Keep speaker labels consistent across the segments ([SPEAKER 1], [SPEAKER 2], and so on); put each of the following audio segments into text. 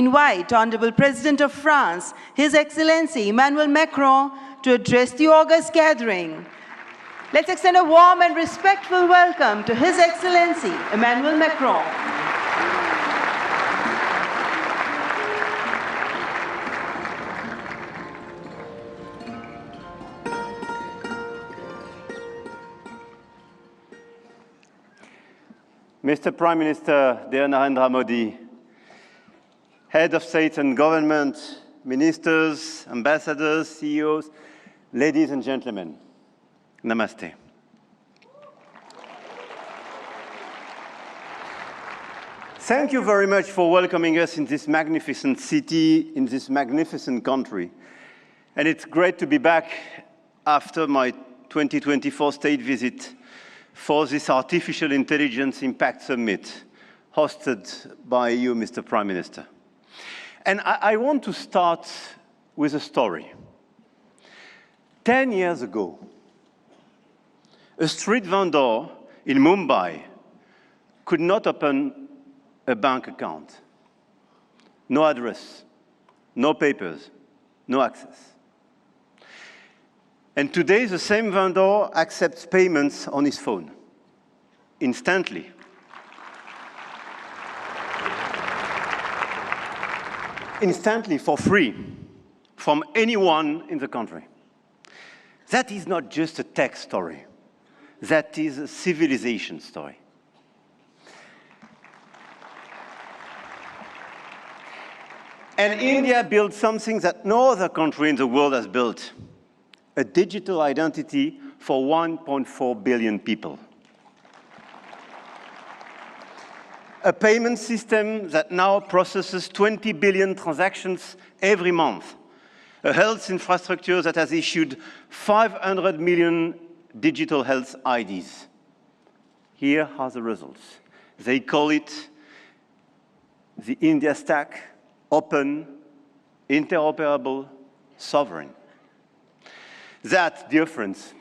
[SPEAKER 1] invite Honorable President of France, His Excellency Emmanuel Macron, to address the august gathering. Let's extend a warm and respectful welcome to His Excellency Emmanuel Macron.
[SPEAKER 2] Mr. Prime Minister, dear Narendra Modi, Head of State and Government, Ministers, Ambassadors, CEOs, ladies and gentlemen, Namaste. Thank you very much for welcoming us in this magnificent city, in this magnificent country. And it's great to be back after my 2024 state visit for this Artificial Intelligence Impact Summit hosted by you, Mr. Prime Minister. And I want to start with a story. 10 years ago, a street vendor in Mumbai could not open a bank account. No address, no papers, no access. And today, the same vendor accepts payments on his phone, instantly. Instantly, for free, from anyone in the country. That is not just a tech story. That is a civilization story. And India built something that no other country in the world has built. A digital identity for 1.4 billion people. A payment system that now processes 20 billion transactions every month. A health infrastructure that has issued 500 million digital health IDs. Here are the results. They call it the India Stack, open, interoperable, sovereign. That, dear friends,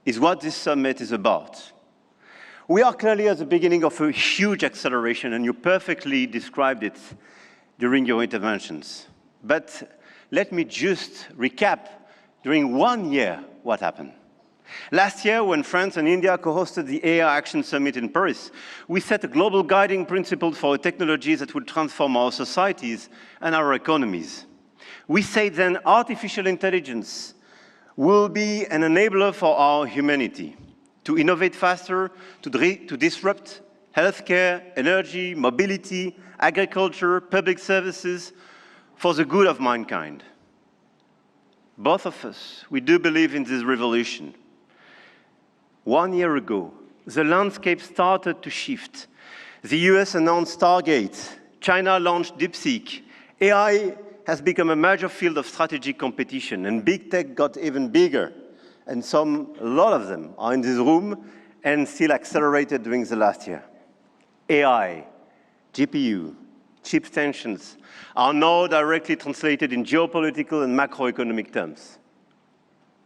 [SPEAKER 2] is what this summit is about. We are clearly at the beginning of a huge acceleration, and you perfectly described it during your interventions. But let me just recap during 1 year what happened. Last year, when France and India co-hosted the AI Action Summit in Paris, we set a global guiding principle for technologies that would transform our societies and our economies. We said then artificial intelligence will be an enabler for our humanity to innovate faster, to disrupt healthcare, energy, mobility, agriculture, public services for the good of mankind. Both of us, we do believe in this revolution. 1 year ago, the landscape started to shift. The US announced Stargate, China launched DeepSeek, AI has become a major field of strategic competition, and big tech got even bigger. And a lot of them are in this room and still accelerated during the last year. AI, GPU, chip tensions are now directly translated in geopolitical and macroeconomic terms.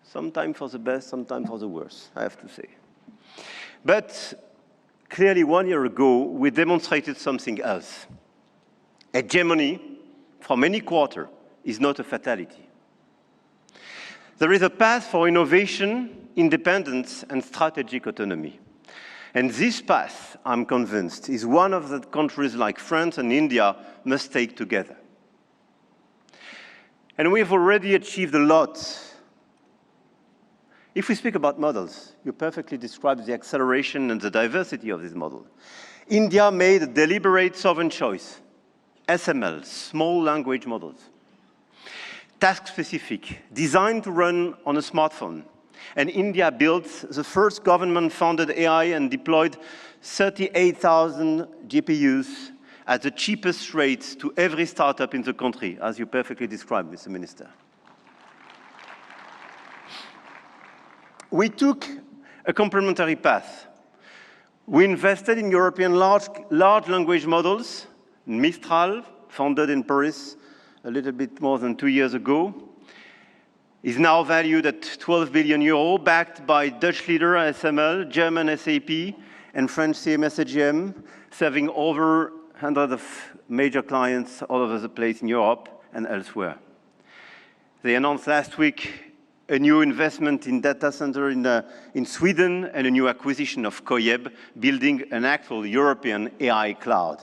[SPEAKER 2] Sometimes for the best, sometimes for the worst, I have to say. But clearly 1 year ago, we demonstrated something else. Hegemony from any quarter is not a fatality. There is a path for innovation, independence, and strategic autonomy. And this path, I'm convinced, is one of the countries like France and India must take together. And we've already achieved a lot. If we speak about models, you perfectly described the acceleration and the diversity of this model. India made a deliberate sovereign choice. SML, small language models. Task-specific, designed to run on a smartphone. And India built the first government-funded AI and deployed 38,000 GPUs at the cheapest rates to every startup in the country, as you perfectly described, Mr. Minister. We took a complementary path. We invested in European large language models, Mistral, founded in Paris a little bit more than 2 years ago, is now valued at 12 billion euro, backed by Dutch leader SML, German SAP, and French CMS AGM, serving over hundreds of major clients all over the place in Europe and elsewhere. They announced last week a new investment in data center in Sweden and a new acquisition of Coyeb, building an actual European AI cloud.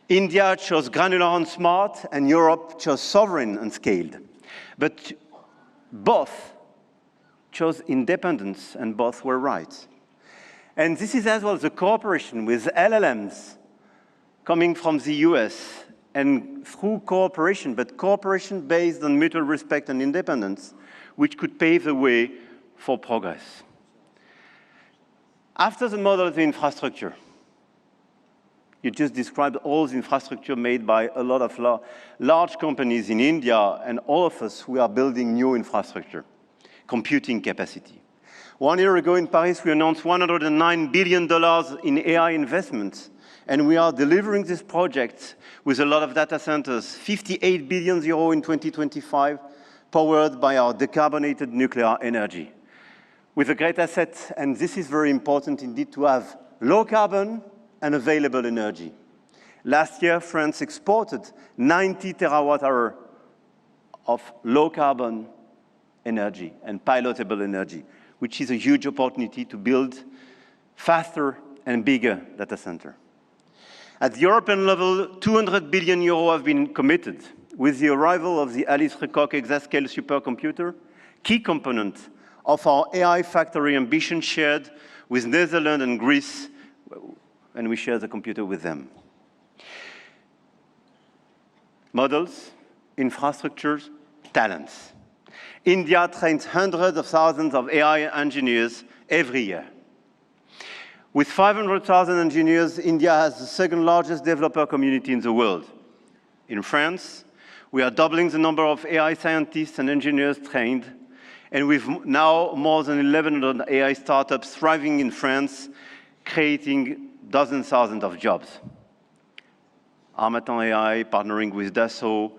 [SPEAKER 2] India chose granular and smart, and Europe chose sovereign and scaled. But both chose independence, and both were right. And this is as well the cooperation with LLMs coming from the US, and through cooperation, but cooperation based on mutual respect and independence, which could pave the way for progress. After the model of the infrastructure, you just described all the infrastructure made by a lot of large companies in India, and all of us, we are building new infrastructure, computing capacity. 1 year ago in Paris, we announced $109 billion in AI investments, and we are delivering this project with a lot of data centers, 58 billion euro in 2025, powered by our decarbonated nuclear energy. With a great asset, and this is very important indeed, to have low carbon and available energy. Last year, France exported 90 terawatt-hours of low carbon energy and pilotable energy, which is a huge opportunity to build faster and bigger data center. At the European level, 200 billion euro have been committed with the arrival of the Alice Lecoq exascale supercomputer, key component of our AI factory ambition shared with Netherlands and Greece, and we share the computer with them. Models, infrastructures, talents. India trains hundreds of thousands of AI engineers every year. With 500,000 engineers, India has the second largest developer community in the world. In France, we are doubling the number of AI scientists and engineers trained, and we've now more than 1,100 AI startups thriving in France, creating dozens, thousands of jobs. Harmattan AI partnering with Dassault,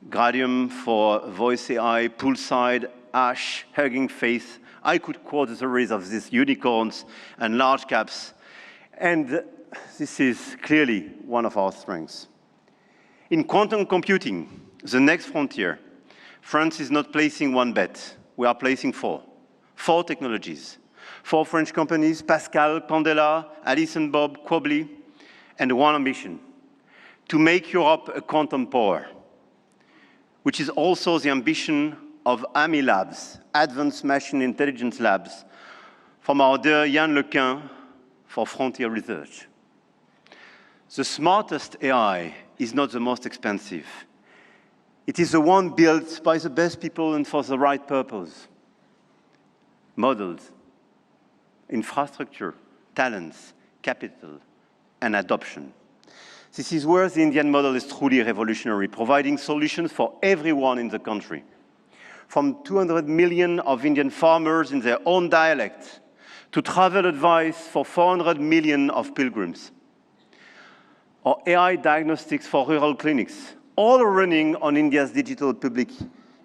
[SPEAKER 2] Gradium for voice AI, Poolside, Ash, Hugging Face. I could quote the stories of these unicorns and large caps, and this is clearly one of our strengths. In quantum computing, the next frontier, France is not placing one bet. We are placing four technologies. 4 French companies, Pascal, Candela, Alice and Bob, Quobly, and one ambition, to make Europe a quantum power, which is also the ambition of AMI Labs, Advanced Machine Intelligence Labs, from our dear Yann Lequin for Frontier Research. The smartest AI is not the most expensive. It is the one built by the best people and for the right purpose. Models, infrastructure, talents, capital, and adoption. This is where the Indian model is truly revolutionary, providing solutions for everyone in the country. From 200 million of Indian farmers in their own dialect, to travel advice for 400 million of pilgrims, or AI diagnostics for rural clinics, all running on India's digital public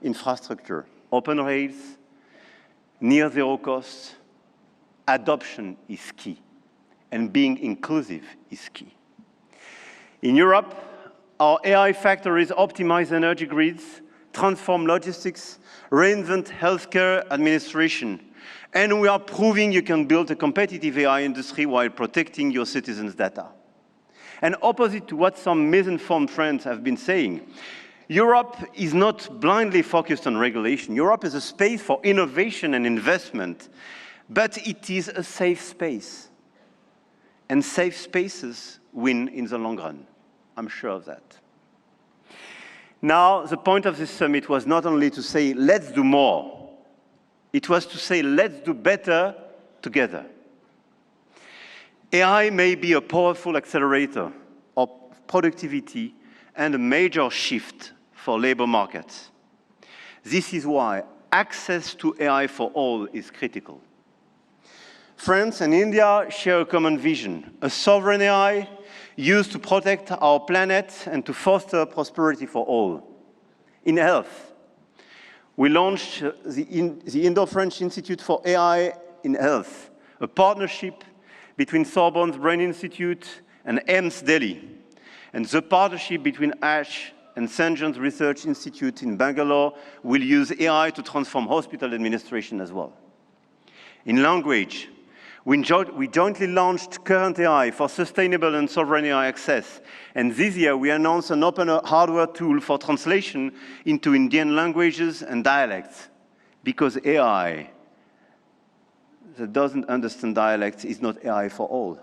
[SPEAKER 2] infrastructure. Open rails, near zero cost, adoption is key, and being inclusive is key. In Europe, our AI factories optimize energy grids, transform logistics, reinvent healthcare administration, and we are proving you can build a competitive AI industry while protecting your citizens' data. And opposite to what some misinformed friends have been saying, Europe is not blindly focused on regulation. Europe is a space for innovation and investment, but it is a safe space. And safe spaces win in the long run. I'm sure of that. Now, the point of this summit was not only to say, let's do more. It was to say, let's do better together. AI may be a powerful accelerator of productivity and a major shift for labor markets. This is why access to AI for all is critical. France and India share a common vision, a sovereign AI used to protect our planet and to foster prosperity for all. In health, we launched the Indo-French Institute for AI in Health, a partnership between Sorbonne's Brain Institute and AIMS Delhi, and the partnership between ASH and St. John's Research Institute in Bangalore will use AI to transform hospital administration as well. In language, we jointly launched Current AI for sustainable and sovereign AI access. And this year, we announced an open hardware tool for translation into Indian languages and dialects. Because AI that doesn't understand dialects is not AI for all.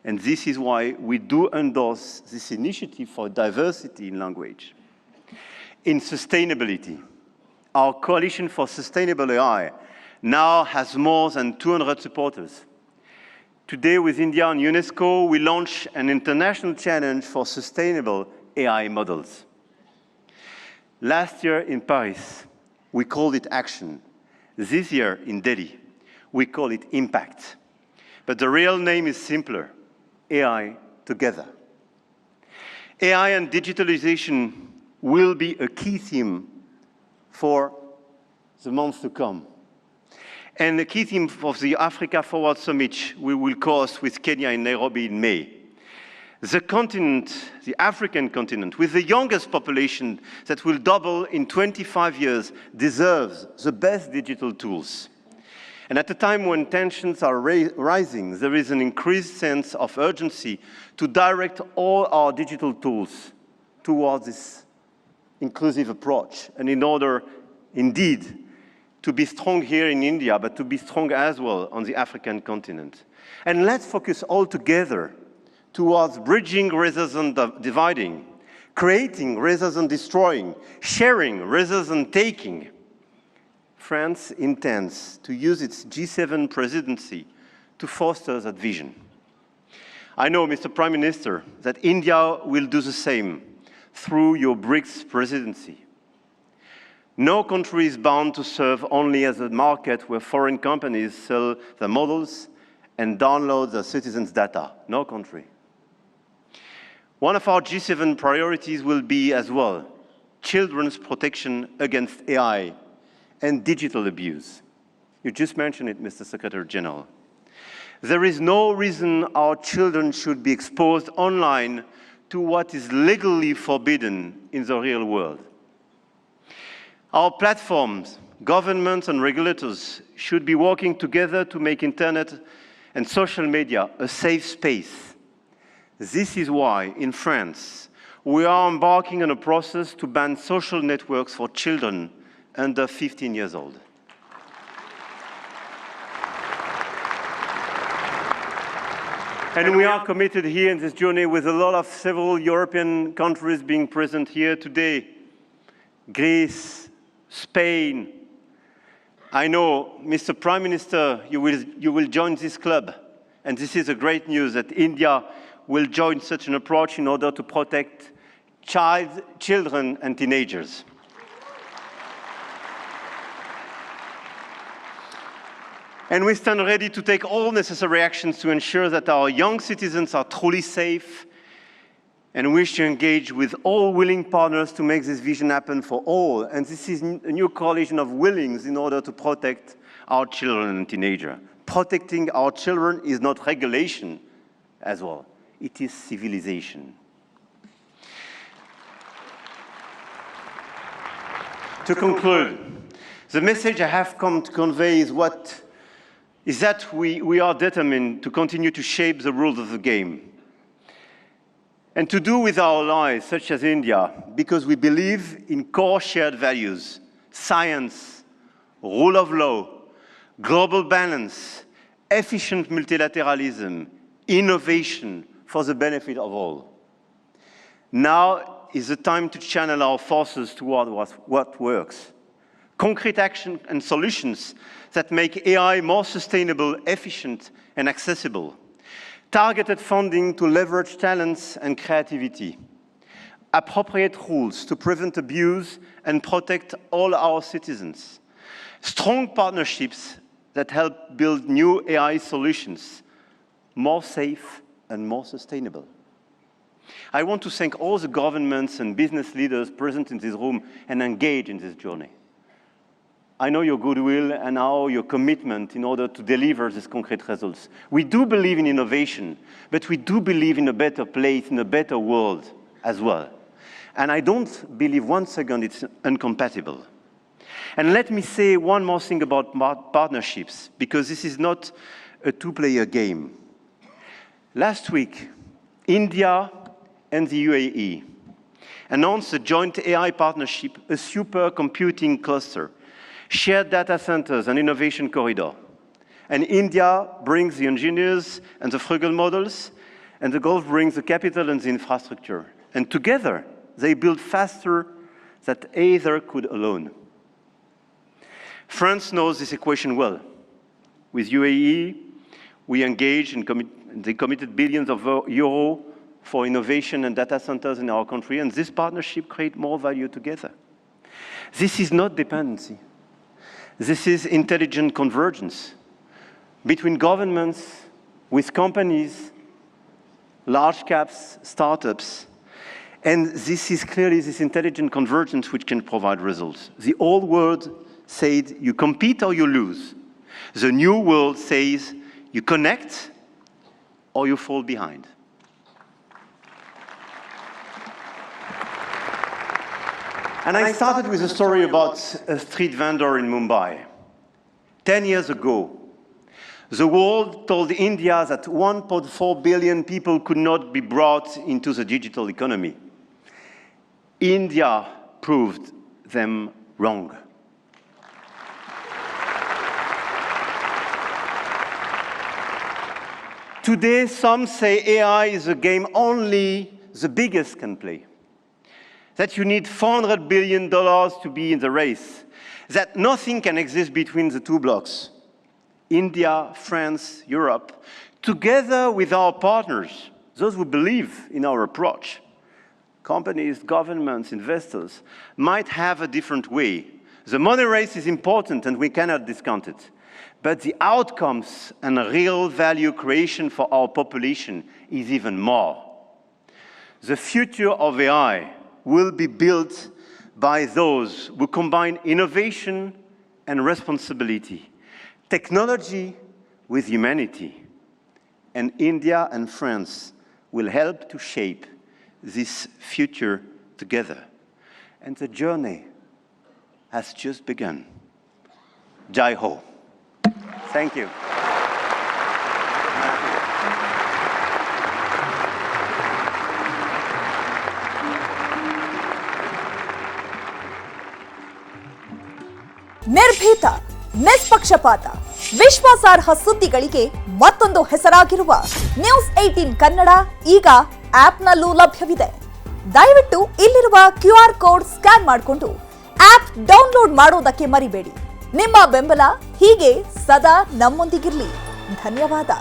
[SPEAKER 2] And this is why we do endorse this initiative for diversity in language. In sustainability, our Coalition for Sustainable AI now has more than 200 supporters. Today, with India and UNESCO, we launch an international challenge for sustainable AI models. Last year in Paris, we called it action. This year in Delhi, we call it impact. But the real name is simpler, AI together. AI and digitalization will be a key theme for the months to come. And the key theme of the Africa Forward Summit we will host with Kenya in Nairobi in May. The continent, the African continent, with the youngest population that will double in 25 years, deserves the best digital tools. And at a time when tensions are rising, there is an increased sense of urgency to direct all our digital tools towards this inclusive approach. And in order, indeed, to be strong here in India, but to be strong as well on the African continent. And let's focus all together towards bridging rather than dividing, creating rather than destroying, sharing rather than taking. France intends to use its G7 presidency to foster that vision. I know, Mr. Prime Minister, that India will do the same through your BRICS presidency. No country is bound to serve only as a market where foreign companies sell their models and download their citizens' data. No country. One of our G7 priorities will be as well children's protection against AI and digital abuse. You just mentioned it, Mr. Secretary General. There is no reason our children should be exposed online to what is legally forbidden in the real world. Our platforms, governments and regulators should be working together to make internet and social media a safe space. This is why, in France, we are embarking on a process to ban social networks for children under 15 years old. And we are committed here in this journey with a lot of several European countries being present here today. Greece, Spain. I know, Mr. Prime Minister, you will join this club. And this is a great news that India will join such an approach in order to protect children and teenagers. And we stand ready to take all necessary actions to ensure that our young citizens are truly safe, and wish to engage with all willing partners to make this vision happen for all. And this is a new coalition of willings in order to protect our children and teenagers. Protecting our children is not regulation as well. It is civilization. To conclude, the message I have come to convey is that we are determined to continue to shape the rules of the game. And to do with our allies, such as India, because we believe in core shared values, science, rule of law, global balance, efficient multilateralism, innovation for the benefit of all. Now is the time to channel our forces toward what works. Concrete action and solutions that make AI more sustainable, efficient, and accessible. Targeted funding to leverage talents and creativity. Appropriate rules to prevent abuse and protect all our citizens. Strong partnerships that help build new AI solutions, more safe and more sustainable. I want to thank all the governments and business leaders present in this room and engaged in this journey. I know your goodwill and now your commitment in order to deliver these concrete results. We do believe in innovation, but we do believe in a better place, in a better world as well. And I don't believe one second it's incompatible. And let me say one more thing about partnerships, because this is not a two-player game. Last week, India and the UAE announced a joint AI partnership, a supercomputing cluster, shared data centers and innovation corridor. And India brings the engineers and the frugal models, and the Gulf brings the capital and the infrastructure. And together, they build faster than either could alone. France knows this equation well. With UAE, we engaged and they committed billions of euros for innovation and data centers in our country, and this partnership creates more value together. This is not dependency. This is intelligent convergence between governments, with companies, large caps, startups, and this is clearly this intelligent convergence which can provide results. The old world said you compete or you lose. The new world says you connect or you fall behind. And I started with a story about a street vendor in Mumbai. 10 years ago, the world told India that 1.4 billion people could not be brought into the digital economy. India proved them wrong. Today, some say AI is a game only the biggest can play. That you need $400 billion to be in the race. That nothing can exist between the two blocks. India, France, Europe, together with our partners, those who believe in our approach, companies, governments, investors, might have a different way. The money race is important and we cannot discount it. But the outcomes and real value creation for our population is even more. The future of AI will be built by those who combine innovation and responsibility, technology with humanity. And India and France will help to shape this future together. And the journey has just begun. Jai Ho. Thank you.
[SPEAKER 3] ನಿರ್ಭೀತ, ನಿಷ್ಪಕ್ಷಪಾತ, ವಿಶ್ವಾಸಾರ್ಹ ಸುದ್ದಿಗಳಿಗೆ ಮತ್ತೊಂದು ಹೆಸರಾಗಿರುವ news 18 Kannada ಈಗ ಆಪ್ನಲ್ಲೂ ಲಭ್ಯವಿದೆ. ದಯವಿಟ್ಟು ಇಲ್ಲಿರುವ QR code scan ಮಾಡಿಕೊಂಡು app download ಮಾಡೋದಕ್ಕೆ ಮರಿಬೇಡಿ. ನಿಮ್ಮ ಬೆಂಬಲ ಹೀಗೆ ಸದಾ ನಮ್ಮೊಂದಿಗಿರಲಿ. ಧನ್ಯವಾದ.